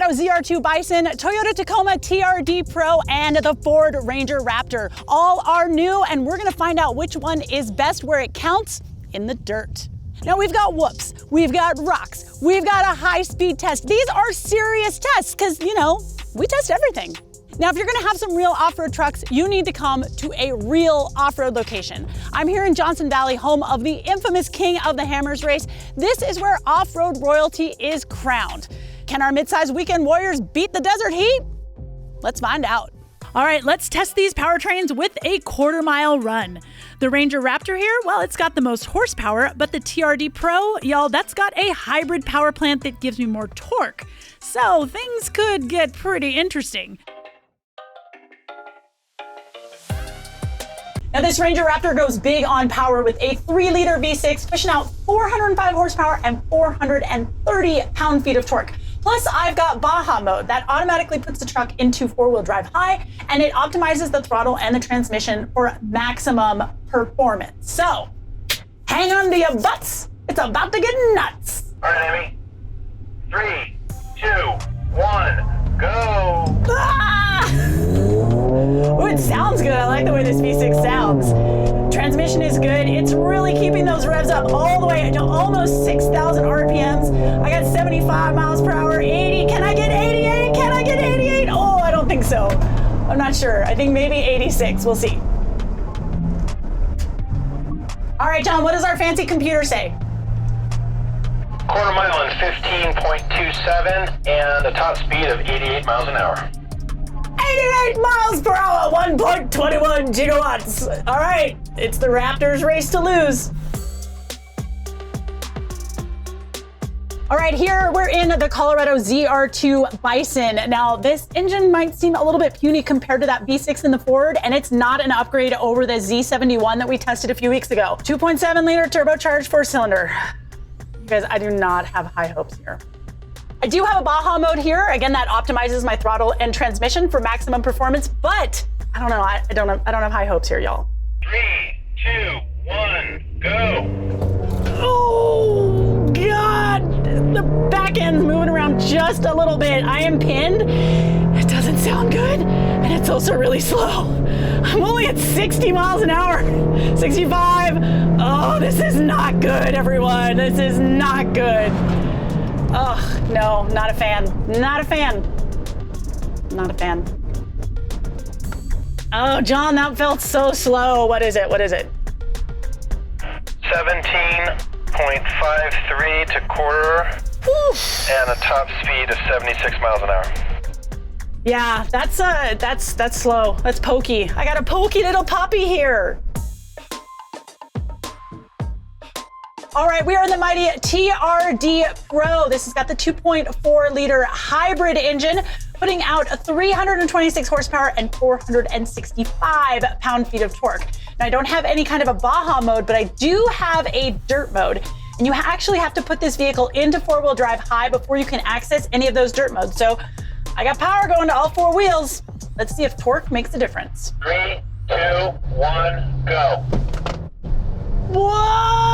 Colorado ZR2 Bison, Toyota Tacoma TRD Pro, and the Ford Ranger Raptor. All are new, and we're gonna find out which one is best where it counts in the dirt. Now we've got whoops, we've got rocks, we've got a high-speed test. These are serious tests because, you know, we test everything. Now, if you're gonna have some real off-road trucks, you need to come to a real off-road location. I'm here in Johnson Valley, home of the infamous King of the Hammers race. This is where off-road royalty is crowned. Can our mid-size weekend warriors beat the desert heat? Let's find out. All right, let's test these powertrains with a quarter-mile run. The Ranger Raptor here, well, it's got the most horsepower, but the TRD Pro, y'all, that's got a hybrid power plant that gives me more torque. So things could get pretty interesting. Now this Ranger Raptor goes big on power with a 3-liter V6 pushing out 405 horsepower and 430 pound-feet of torque. Plus I've got Baja mode that automatically puts the truck into 4-wheel drive high, and it optimizes the throttle and the transmission for maximum performance. So hang on to your butts, it's about to get nuts. All right, Amy. 3, 2, 1, go. Oh, it sounds good. I like the way this V6 sounds. Transmission is good. It's really keeping those revs up all the way to almost 6,000 RPMs. I got 75 miles per hour, 80. Can I get 88? Can I get 88? Oh, I don't think so. I'm not sure. I think maybe 86. We'll see. All right, John, what does our fancy computer say? Quarter mile in 15.27 and a top speed of 88 miles an hour. 88 miles per hour, 1.21 gigawatts. All right, it's the Raptors' race to lose. All right, here we're in the Colorado ZR2 Bison. Now, this engine might seem a little bit puny compared to that V6 in the Ford, and it's not an upgrade over the Z71 that we tested a few weeks ago. 2.7 liter turbocharged 4-cylinder. You guys, I do not have high hopes here. I do have a Baja mode here. Again, that optimizes my throttle and transmission for maximum performance, but I don't know. I don't have high hopes here, y'all. 3, 2, 1, go. Oh, God. The back end's moving around just a little bit. I am pinned. It doesn't sound good, and it's also really slow. I'm only at 60 miles an hour, 65. Oh, this is not good, everyone. This is not good. Oh, no, not a fan. Not a fan. Not a fan. Oh, John, that felt so slow. What is it? What is it? 17.53 to quarter. Oof. And a top speed of 76 miles an hour. Yeah, that's slow. That's pokey. I got a pokey little puppy here. All right, we are in the mighty TRD Pro. This has got the 2.4 liter hybrid engine, putting out 326 horsepower and 465 pound-feet of torque. Now, I don't have any kind of a Baja mode, but I do have a dirt mode. And you actually have to put this vehicle into 4-wheel drive high before you can access any of those dirt modes. So I got power going to all 4 wheels. Let's see if torque makes a difference. 3, 2, 1, go. Whoa!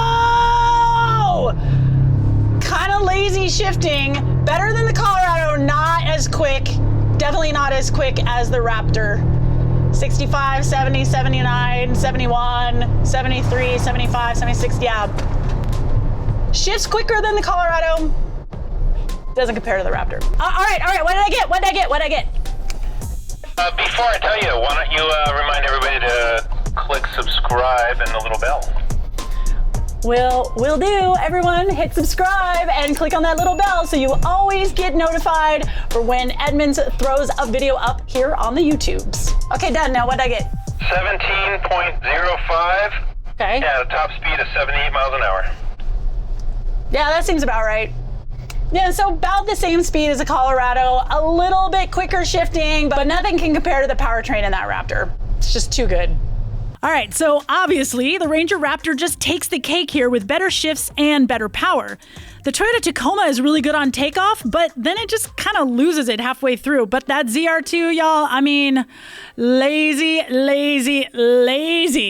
Kind of lazy shifting. Better than the Colorado, not as quick. Definitely not as quick as the Raptor. 65, 70, 79, 71, 73, 75, 76, yeah. Shifts quicker than the Colorado. Doesn't compare to the Raptor. All right, what did I get? What did I get? Before I tell you, why don't you remind everybody to click subscribe and the little bell. Will do. Everyone, hit subscribe and click on that little bell so you always get notified for when Edmunds throws a video up here on the YouTubes. Okay, done. Now, what did I get? 17.05. Okay. And a top speed of 78 miles an hour. Yeah, that seems about right. Yeah, so about the same speed as a Colorado, a little bit quicker shifting, but nothing can compare to the powertrain in that Raptor. It's just too good. All right, so obviously the Ranger Raptor just takes the cake here with better shifts and better power. The Toyota Tacoma is really good on takeoff, but then it just kind of loses it halfway through. But that ZR2, y'all, I mean, lazy.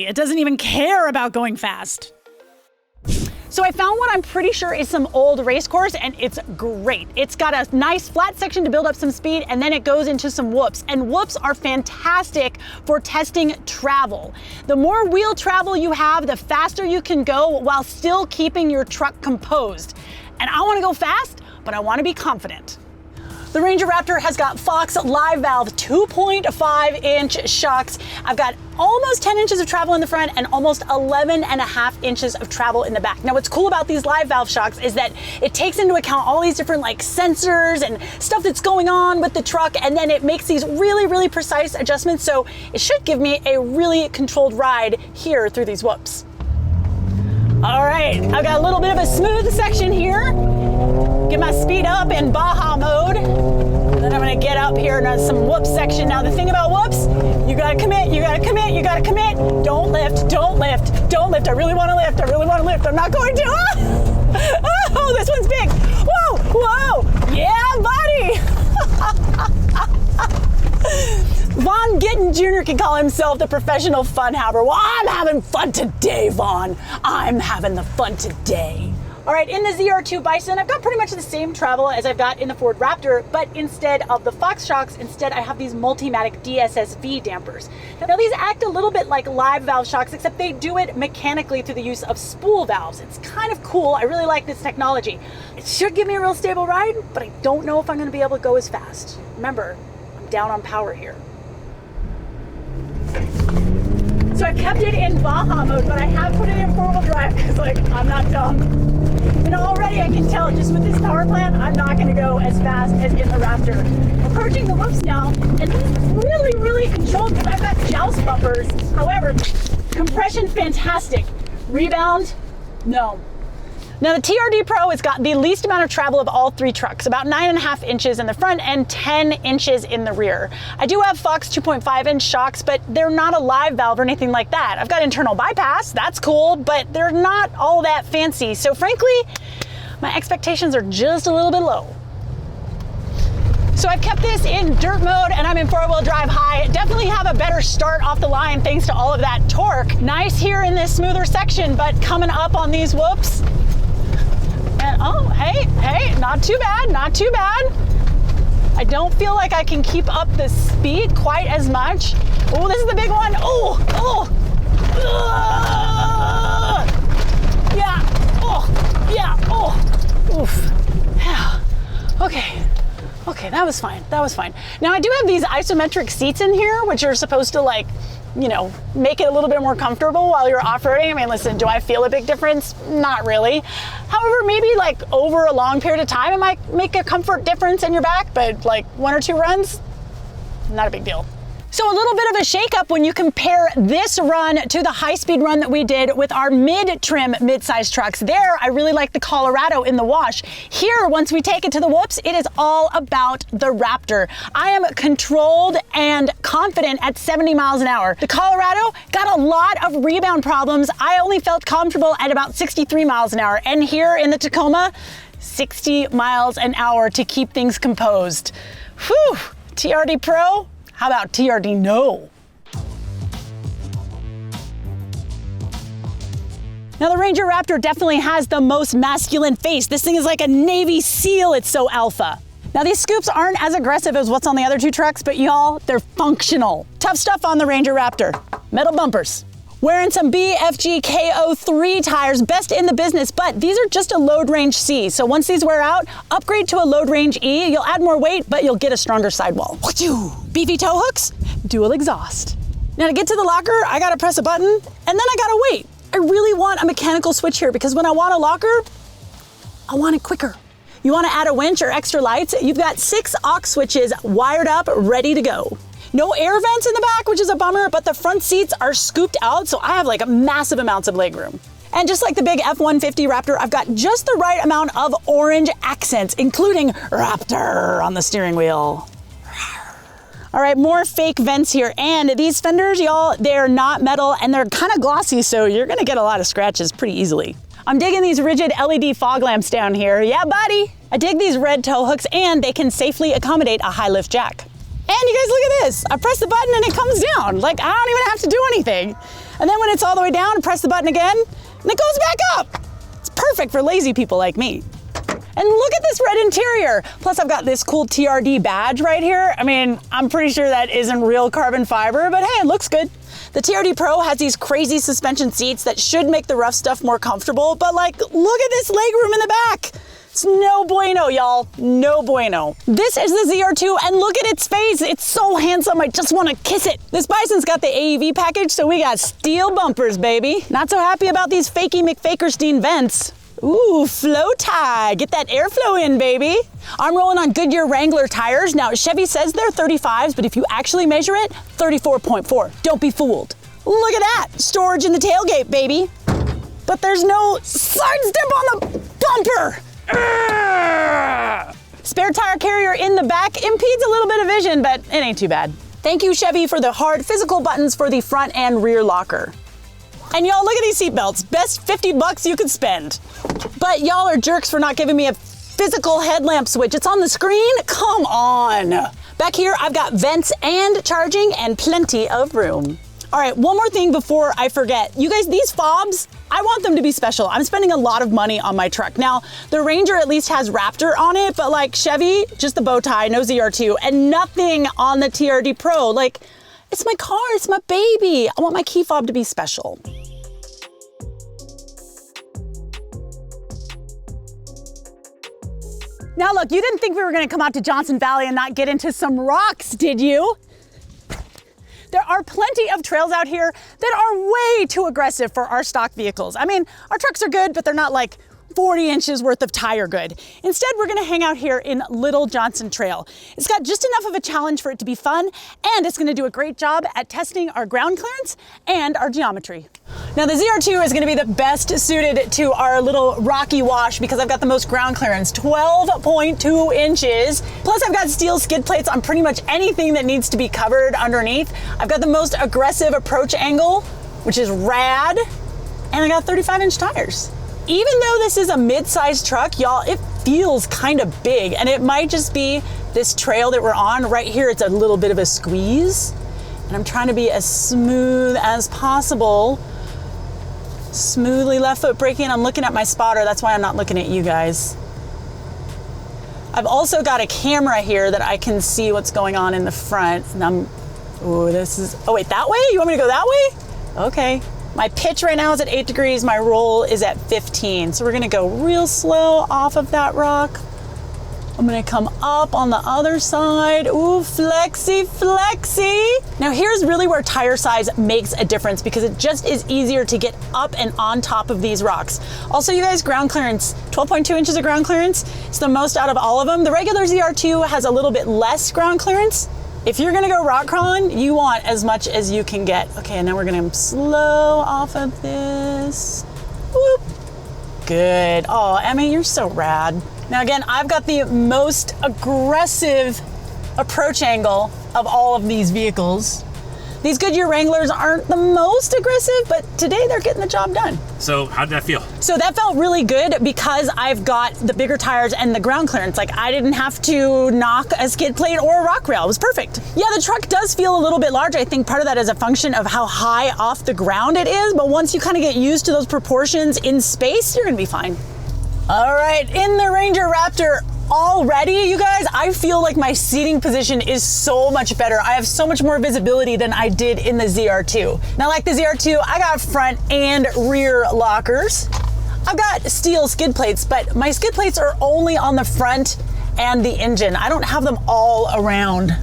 It doesn't even care about going fast. So I found what I'm pretty sure is some old race course, and it's great. It's got a nice flat section to build up some speed, and then it goes into some whoops. And whoops are fantastic for testing travel. The more wheel travel you have, the faster you can go while still keeping your truck composed. And I want to go fast, but I want to be confident. The Ranger Raptor has got Fox live valve 2.5-inch shocks. I've got almost 10 inches of travel in the front and almost 11.5 inches of travel in the back. Now what's cool about these live valve shocks is that it takes into account all these different like sensors and stuff that's going on with the truck, and then it makes these really, really precise adjustments. So it should give me a really controlled ride here through these whoops. All right, I've got a little bit of a smooth section here. Get my speed up in Baja mode. And then I'm gonna get up here into some whoops section. Now the thing about whoops, you gotta commit, you gotta commit, you gotta commit. Don't lift, don't lift, don't lift. I really wanna lift, I really wanna lift. I'm not going to. Oh, this one's big. Whoa, whoa, yeah, buddy. Vaughn Gittin Jr. can call himself the professional fun haver. Well, I'm having fun today, Vaughn. I'm having the fun today. All right, in the ZR2 Bison, I've got pretty much the same travel as I've got in the Ford Raptor, but instead of the Fox shocks, instead I have these Multimatic DSSV dampers. Now these act a little bit like live valve shocks, except they do it mechanically through the use of spool valves. It's kind of cool. I really like this technology. It should give me a real stable ride, but I don't know if I'm gonna be able to go as fast. Remember, I'm down on power here. So I've kept it in Baja mode, but I have put it in 4-wheel drive because like, I'm not dumb. And already I can tell just with this power plant, I'm not gonna go as fast as in the Raptor. Approaching the whoops now, and this is really, really controlled because I've got joust bumpers. However, compression, fantastic. Rebound, no. Now the TRD Pro has got the least amount of travel of all three trucks, about 9.5 inches in the front and 10 inches in the rear. I do have Fox 2.5-inch shocks, but they're not a live valve or anything like that. I've got internal bypass, that's cool, but they're not all that fancy. So frankly, my expectations are just a little bit low. So I've kept this in dirt mode and I'm in 4-wheel drive high. Definitely have a better start off the line thanks to all of that torque. Nice here in this smoother section, but coming up on these whoops, and oh, hey, not too bad, not too bad. I don't feel like I can keep up the speed quite as much. Oh, this is the big one. Oof. Yeah. Okay, that was fine, that was fine. Now I do have these isometric seats in here, which are supposed to like, you know, make it a little bit more comfortable while you're off-roading. I mean, listen, do I feel a big difference? Not really. However, maybe like over a long period of time, it might make a comfort difference in your back, but like 1 or 2 runs, not a big deal. So a little bit of a shakeup when you compare this run to the high-speed run that we did with our mid-trim mid-size trucks. There, I really like the Colorado in the wash. Here, once we take it to the whoops, it is all about the Raptor. I am controlled and confident at 70 miles an hour. The Colorado got a lot of rebound problems. I only felt comfortable at about 63 miles an hour. And here in the Tacoma, 60 miles an hour to keep things composed. Whew, TRD Pro. How about TRD No? Now the Ranger Raptor definitely has the most masculine face. This thing is like a Navy SEAL, it's so alpha. Now these scoops aren't as aggressive as what's on the other 2 trucks, but y'all, they're functional. Tough stuff on the Ranger Raptor. Metal bumpers. Wearing some BFG KO3 tires, best in the business, but these are just a load range C. So once these wear out, upgrade to a load range E. You'll add more weight, but you'll get a stronger sidewall. Beefy tow hooks, dual exhaust. Now to get to the locker, I gotta press a button, and then I gotta wait. I really want a mechanical switch here because when I want a locker, I want it quicker. You wanna add a winch or extra lights? You've got 6 aux switches wired up, ready to go. No air vents in the back, which is a bummer, but the front seats are scooped out, so I have like massive amounts of legroom. And just like the big F-150 Raptor, I've got just the right amount of orange accents, including Raptor on the steering wheel. All right, more fake vents here. And these fenders, y'all, they're not metal and they're kind of glossy, so you're gonna get a lot of scratches pretty easily. I'm digging these rigid LED fog lamps down here. Yeah, buddy. I dig these red tow hooks and they can safely accommodate a high lift jack. And you guys look at this. I press the button and it comes down. Like I don't even have to do anything. And then when it's all the way down, press the button again and it goes back up. It's perfect. Perfect for lazy people like me. And look at this red interior. Plus I've got this cool TRD badge right here. I mean, I'm pretty sure that isn't real carbon fiber, but hey, it looks good. The TRD Pro has these crazy suspension seats that should make the rough stuff more comfortable, but like, look at this legroom in the back. It's no bueno, y'all, no bueno. This is the ZR2 and look at its face. It's so handsome, I just wanna kiss it. This Bison's got the AEV package, so we got steel bumpers, baby. Not so happy about these fakey McFakerstein vents. Ooh, flow tie, get that airflow in, baby. I'm rolling on Goodyear Wrangler tires. Now, Chevy says they're 35s, but if you actually measure it, 34.4. Don't be fooled. Look at that, storage in the tailgate, baby. But there's no side step on the bumper. Urgh! Spare tire carrier in the back impedes a little bit of vision, but it ain't too bad. Thank you, Chevy, for the hard physical buttons for the front and rear locker. And y'all, look at these seat belts. Best 50 bucks you could spend. But y'all are jerks for not giving me a physical headlamp switch. It's on the screen? Come on. Back here, I've got vents and charging and plenty of room. All right, one more thing before I forget. You guys, these fobs, I want them to be special. I'm spending a lot of money on my truck. Now, the Ranger at least has Raptor on it, but like Chevy, just the bow tie, no ZR2, and nothing on the TRD Pro. Like, it's my car, it's my baby. I want my key fob to be special. Now look, you didn't think we were gonna come out to Johnson Valley and not get into some rocks, did you? There are plenty of trails out here that are way too aggressive for our stock vehicles. I mean, our trucks are good, but they're not like 40 inches worth of tire good. Instead, we're gonna hang out here in Little Johnson Trail. It's got just enough of a challenge for it to be fun, and it's gonna do a great job at testing our ground clearance and our geometry. Now the ZR2 is gonna be the best suited to our little rocky wash because I've got the most ground clearance, 12.2 inches. Plus I've got steel skid plates on pretty much anything that needs to be covered underneath. I've got the most aggressive approach angle, which is rad, and I got 35-inch tires. Even though this is a mid-sized truck, y'all, it feels kind of big, and it might just be this trail that we're on. Right here, it's a little bit of a squeeze, and I'm trying to be as smooth as possible. Smoothly left foot braking. I'm looking at my spotter, that's why I'm not looking at you guys. I've also got a camera here that I can see what's going on in the front, and oh, wait, that way? You want me to go that way? Okay. My pitch right now is at 8 degrees, my roll is at 15. So we're gonna go real slow off of that rock. I'm gonna come up on the other side. Ooh, flexy, flexy. Now here's really where tire size makes a difference because it just is easier to get up and on top of these rocks. Also, you guys, ground clearance, 12.2 inches of ground clearance. It's the most out of all of them. The regular ZR2 has a little bit less ground clearance. If you're gonna go rock crawling, you want as much as you can get. Okay, and now we're gonna slow off of this. Whoop. Good. Oh, Emmy, you're so rad. Now again, I've got the most aggressive approach angle of all of these vehicles. These Goodyear Wranglers aren't the most aggressive, but today they're getting the job done. So how did that feel? So that felt really good because I've got the bigger tires and the ground clearance. Like I didn't have to knock a skid plate or a rock rail. It was perfect. Yeah, the truck does feel a little bit large. I think part of that is a function of how high off the ground it is, but once you kind of get used to those proportions in space, you're gonna be fine. All right, in the Ranger Raptor already, you guys, I feel like my seating position is so much better. I have so much more visibility than I did in the ZR2. Now, like the ZR2, I got front and rear lockers. I've got steel skid plates, but my skid plates are only on the front and the engine. I don't have them all around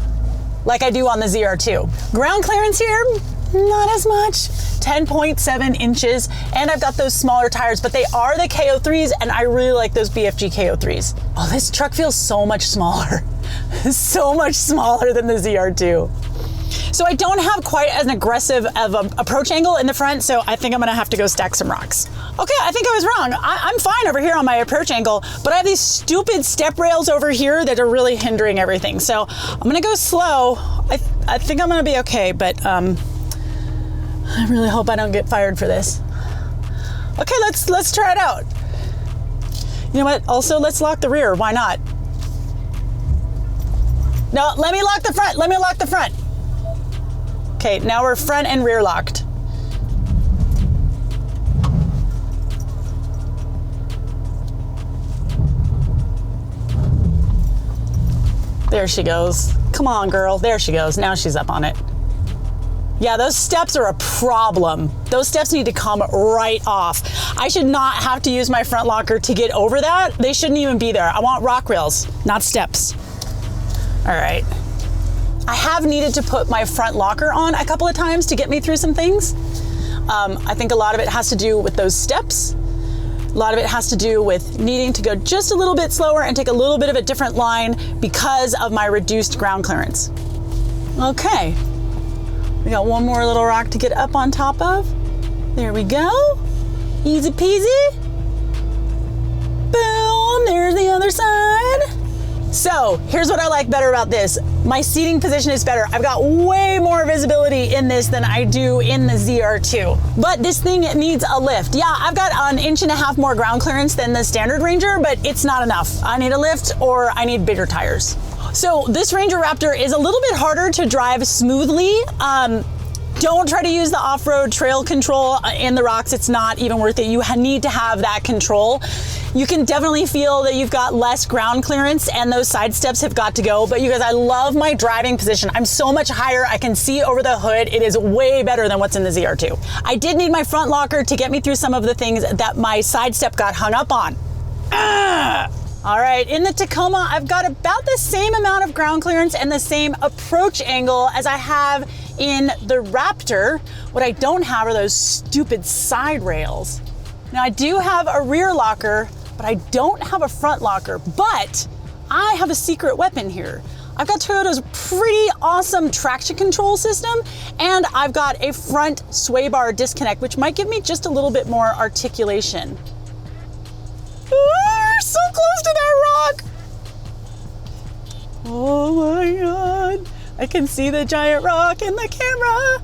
like I do on the ZR2. Ground clearance here, not as much. 10.7 inches, and I've got those smaller tires, but they are the KO3s, and I really like those BFG KO3s. Oh, this truck feels so much smaller. So much smaller than the ZR2. So I don't have quite as aggressive of an approach angle in the front, so I think I'm gonna have to go stack some rocks. Okay, I think I was wrong. I'm fine over here on my approach angle, but I have these stupid step rails over here that are really hindering everything. So I'm gonna go slow. I think I'm gonna be okay, but I really hope I don't get fired for this. Okay, let's try it out. You know what? Also, let's lock the rear. Why not? No, let me lock the front. Let me lock the front. Okay, now we're front and rear locked. There she goes. Come on, girl. There she goes. Now she's up on it. Yeah, those steps are a problem. Those steps need to come right off. I should not have to use my front locker to get over that. They shouldn't even be there. I want rock rails, not steps. All right. I have needed to put my front locker on a couple of times to get me through some things. I think a lot of it has to do with those steps. A lot of it has to do with needing to go just a little bit slower and take a little bit of a different line because of my reduced ground clearance. Okay. We got one more little rock to get up on top of. There we go. Easy peasy. Boom, there's the other side. So here's what I like better about this. My seating position is better. I've got way more visibility in this than I do in the ZR2. But this thing needs a lift. Yeah, I've got 1.5 inches more ground clearance than the standard Ranger, but it's not enough. I need a lift or I need bigger tires. So this Ranger Raptor is a little bit harder to drive smoothly. Don't try to use the off-road trail control in the rocks. It's not even worth it. You need to have that control. You can definitely feel that you've got less ground clearance and those side steps have got to go. But you guys, I love my driving position. I'm so much higher. I can see over the hood. It is way better than what's in the ZR2. I did need my front locker to get me through some of the things that my side step got hung up on. All right, in the Tacoma, I've got about the same amount of ground clearance and the same approach angle as I have in the Raptor. What I don't have are those stupid side rails. Now I do have a rear locker, but I don't have a front locker, but I have a secret weapon here. I've got Toyota's pretty awesome traction control system, and I've got a front sway bar disconnect, which might give me just a little bit more articulation. We're so close to that rock. Oh my God. I can see the giant rock in the camera.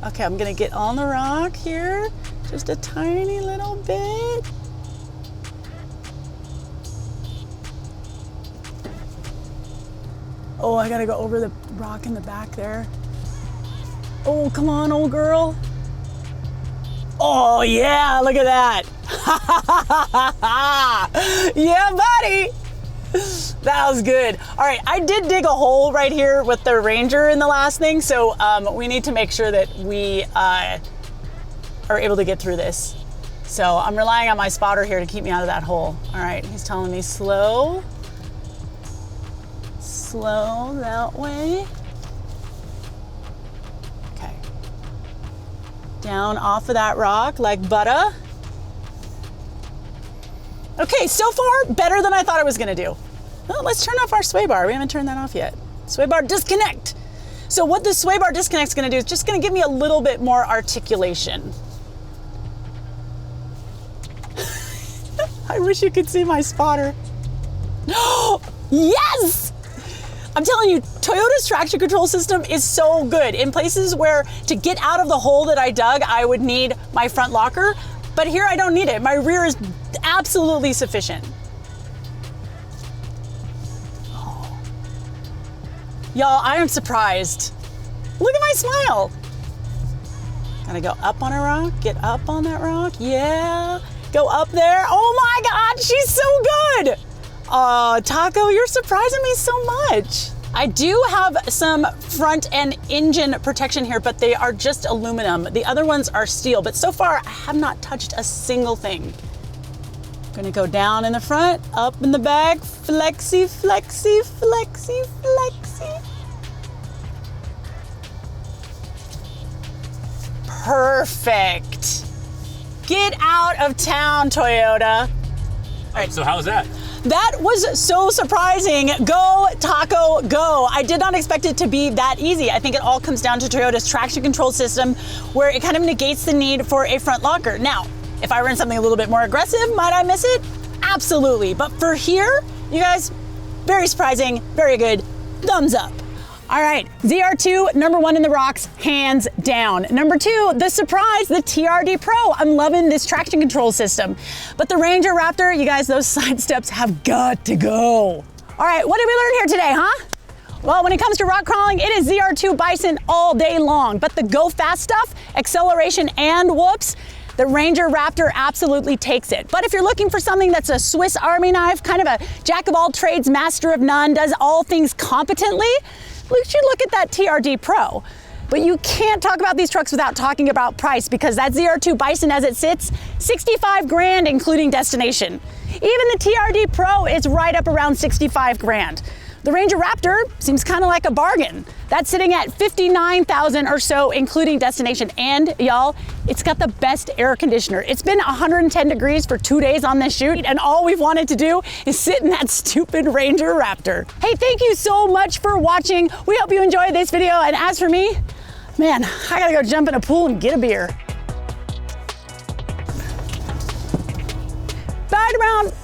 Okay, I'm gonna get on the rock here. Just a tiny little bit. Oh, I gotta go over the rock in the back there. Oh, come on, old girl. Oh yeah, look at that. Yeah, buddy. That was good. All right, I did dig a hole right here with the Ranger in the last thing, so we need to make sure that we are able to get through this. So I'm relying on my spotter here to keep me out of that hole. All right, he's telling me slow. Slow that way. Okay. Down off of that rock like butter. Okay, so far, better than I thought I was gonna do. Well, let's turn off our sway bar. We haven't turned that off yet. Sway bar disconnect. So what the sway bar disconnect is gonna do is just gonna give me a little bit more articulation. I wish you could see my spotter. Yes! I'm telling you, Toyota's traction control system is so good. In places where to get out of the hole that I dug, I would need my front locker, but here I don't need it. My rear is absolutely sufficient. Oh. Y'all, I am surprised. Look at my smile. Gotta go up on a rock, get up on that rock, yeah. Go up there, oh my God, she's so good. Taco, you're surprising me so much. I do have some front and engine protection here, but they are just aluminum. The other ones are steel, but so far I have not touched a single thing. Gonna go down in the front, up in the back, flexy, flexy, flexy, flexy. Perfect. Get out of town, Toyota. All right, so how was that? That was so surprising. Go, Taco, go. I did not expect it to be that easy. I think it all comes down to Toyota's traction control system, where it kind of negates the need for a front locker. Now, if I run something a little bit more aggressive, might I miss it? Absolutely. But for here, you guys, very surprising, very good. Thumbs up. All right, ZR2, #1 in the rocks, hands down. #2, the surprise, the TRD Pro. I'm loving this traction control system. But the Ranger Raptor, you guys, those side steps have got to go. All right, what did we learn here today, huh? Well, when it comes to rock crawling, it is ZR2 Bison all day long. But the go fast stuff, acceleration and whoops, the Ranger Raptor absolutely takes it. But if you're looking for something that's a Swiss Army knife, kind of a jack of all trades, master of none, does all things competently, you should look at that TRD Pro. But you can't talk about these trucks without talking about price, because that ZR2 Bison as it sits, 65 grand including destination. Even the TRD Pro is right up around 65 grand. The Ranger Raptor seems kind of like a bargain. That's sitting at 59,000 or so, including destination. And y'all, it's got the best air conditioner. It's been 110 degrees for 2 days on this shoot, and all we've wanted to do is sit in that stupid Ranger Raptor. Hey, thank you so much for watching. We hope you enjoyed this video. And as for me, man, I gotta go jump in a pool and get a beer. Bye around.